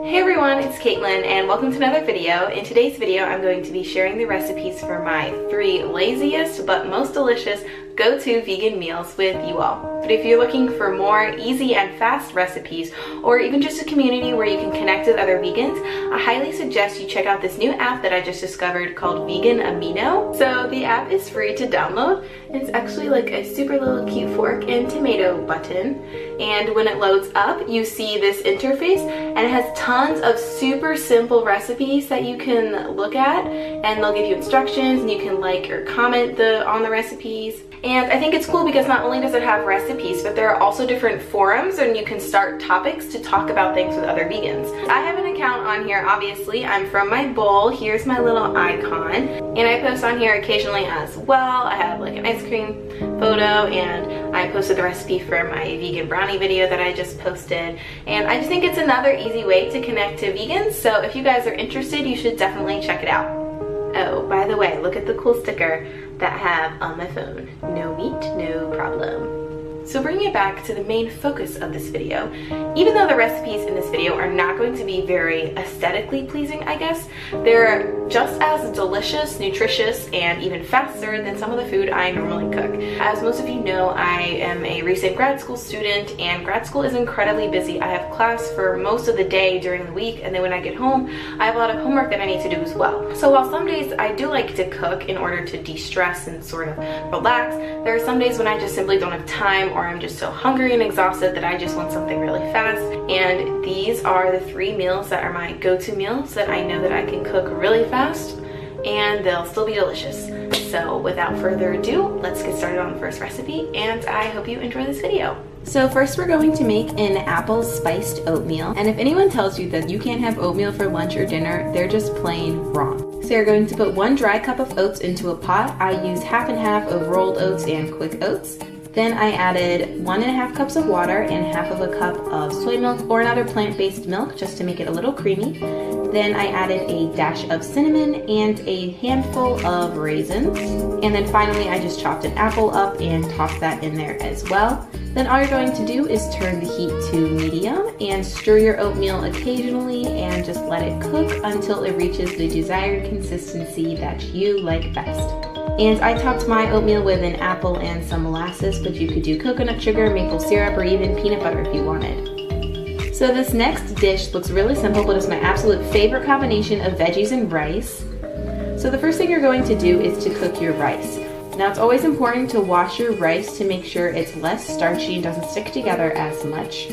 Hey everyone, it's Caitlin and welcome to another video. In today's video, I'm going to be sharing the recipes for my 3 laziest but most delicious go-to vegan meals with you all. But if you're looking for more easy and fast recipes, or even just a community where you can connect with other vegans, I highly suggest you check out this new app that I just discovered called Vegan Amino. So the app is free to download. It's actually like a super little cute fork and tomato button. And when it loads up, you see this interface and it has tons of super simple recipes that you can look at, and they'll give you instructions and you can like or comment on the recipes. And I think it's cool because not only does it have recipes, but there are also different forums and you can start topics to talk about things with other vegans. I have an account on here, obviously. I'm from my bowl. Here's my little icon. And I post on here occasionally as well. I have like an ice cream photo, and I posted the recipe for my vegan brownie video that I just posted. And I just think it's another easy way to connect to vegans. So if you guys are interested, you should definitely check it out. Oh, by the way, look at the cool sticker that I have on my phone. No meat, no problem. So bringing it back to the main focus of this video, even though the recipes in this video are not going to be very aesthetically pleasing, I guess, they're just as delicious, nutritious, and even faster than some of the food I normally cook. As most of you know, I am a recent grad school student, and grad school is incredibly busy. I have class for most of the day during the week, and then when I get home, I have a lot of homework that I need to do as well. So while some days I do like to cook in order to de-stress and sort of relax, there are some days when I just simply don't have time, or I'm just so hungry and exhausted that I just want something really fast. And these are the 3 meals that are my go-to meals that I know that I can cook really fast and they'll still be delicious. So without further ado, let's get started on the first recipe, and I hope you enjoy this video. So first we're going to make an apple spiced oatmeal, and if anyone tells you that you can't have oatmeal for lunch or dinner, they're just plain wrong. So you're going to put 1 dry cup of oats into a pot. I use half and half of rolled oats and quick oats. Then I added 1.5 cups of water and half of a cup of soy milk or another plant-based milk just to make it a little creamy. Then I added a dash of cinnamon and a handful of raisins. And then finally I just chopped an apple up and tossed that in there as well. Then all you're going to do is turn the heat to medium and stir your oatmeal occasionally and just let it cook until it reaches the desired consistency that you like best. And I topped my oatmeal with an apple and some molasses, but you could do coconut sugar, maple syrup, or even peanut butter if you wanted. So this next dish looks really simple, but it's my absolute favorite combination of veggies and rice. So the first thing you're going to do is to cook your rice. Now it's always important to wash your rice to make sure it's less starchy and doesn't stick together as much.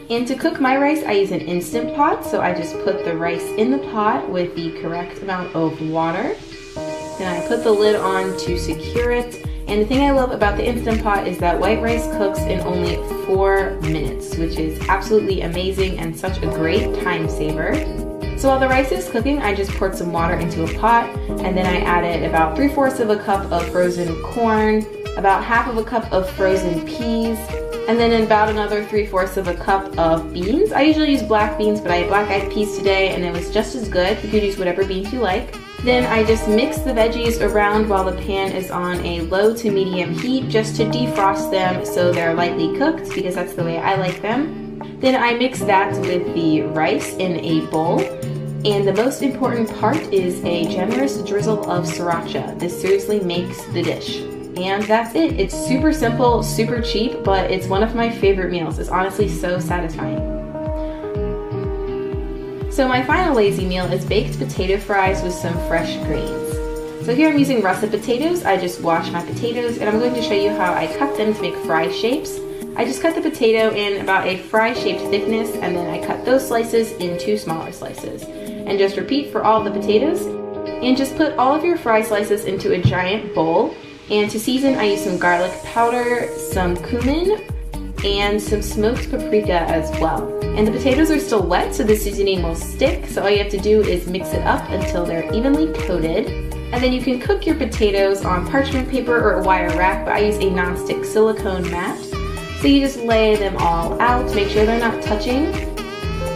And to cook my rice, I use an Instant Pot, so I just put the rice in the pot with the correct amount of water. Then I put the lid on to secure it. And the thing I love about the Instant Pot is that white rice cooks in only 4 minutes, which is absolutely amazing and such a great time saver. So while the rice is cooking, I just poured some water into a pot, and then I added about 3/4 of a cup of frozen corn, about half of a cup of frozen peas, and then about another 3/4 of a cup of beans. I usually use black beans, but I had black-eyed peas today and it was just as good. You could use whatever beans you like. Then I just mix the veggies around while the pan is on a low to medium heat just to defrost them so they're lightly cooked, because that's the way I like them. Then I mix that with the rice in a bowl. And the most important part is a generous drizzle of sriracha. This seriously makes the dish. And that's it. It's super simple, super cheap, but it's one of my favorite meals. It's honestly so satisfying. So my final lazy meal is baked potato fries with some fresh greens. So here I'm using russet potatoes. I just wash my potatoes, and I'm going to show you how I cut them to make fry shapes. I just cut the potato in about a fry shaped thickness, and then I cut those slices into smaller slices. And just repeat for all the potatoes. And just put all of your fry slices into a giant bowl. And to season, I use some garlic powder, some cumin, and some smoked paprika as well. And the potatoes are still wet, so the seasoning will stick, so all you have to do is mix it up until they're evenly coated. And then you can cook your potatoes on parchment paper or a wire rack, but I use a non-stick silicone mat. So you just lay them all out, make sure they're not touching.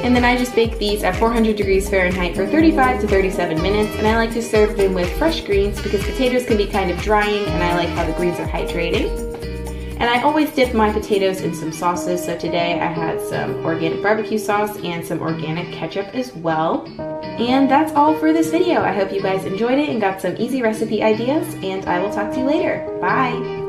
And then I just bake these at 400 degrees Fahrenheit for 35 to 37 minutes, and I like to serve them with fresh greens because potatoes can be kind of drying, and I like how the greens are hydrating. And I always dip my potatoes in some sauces, so today I had some organic barbecue sauce and some organic ketchup as well. And that's all for this video. I hope you guys enjoyed it and got some easy recipe ideas, and I will talk to you later. Bye!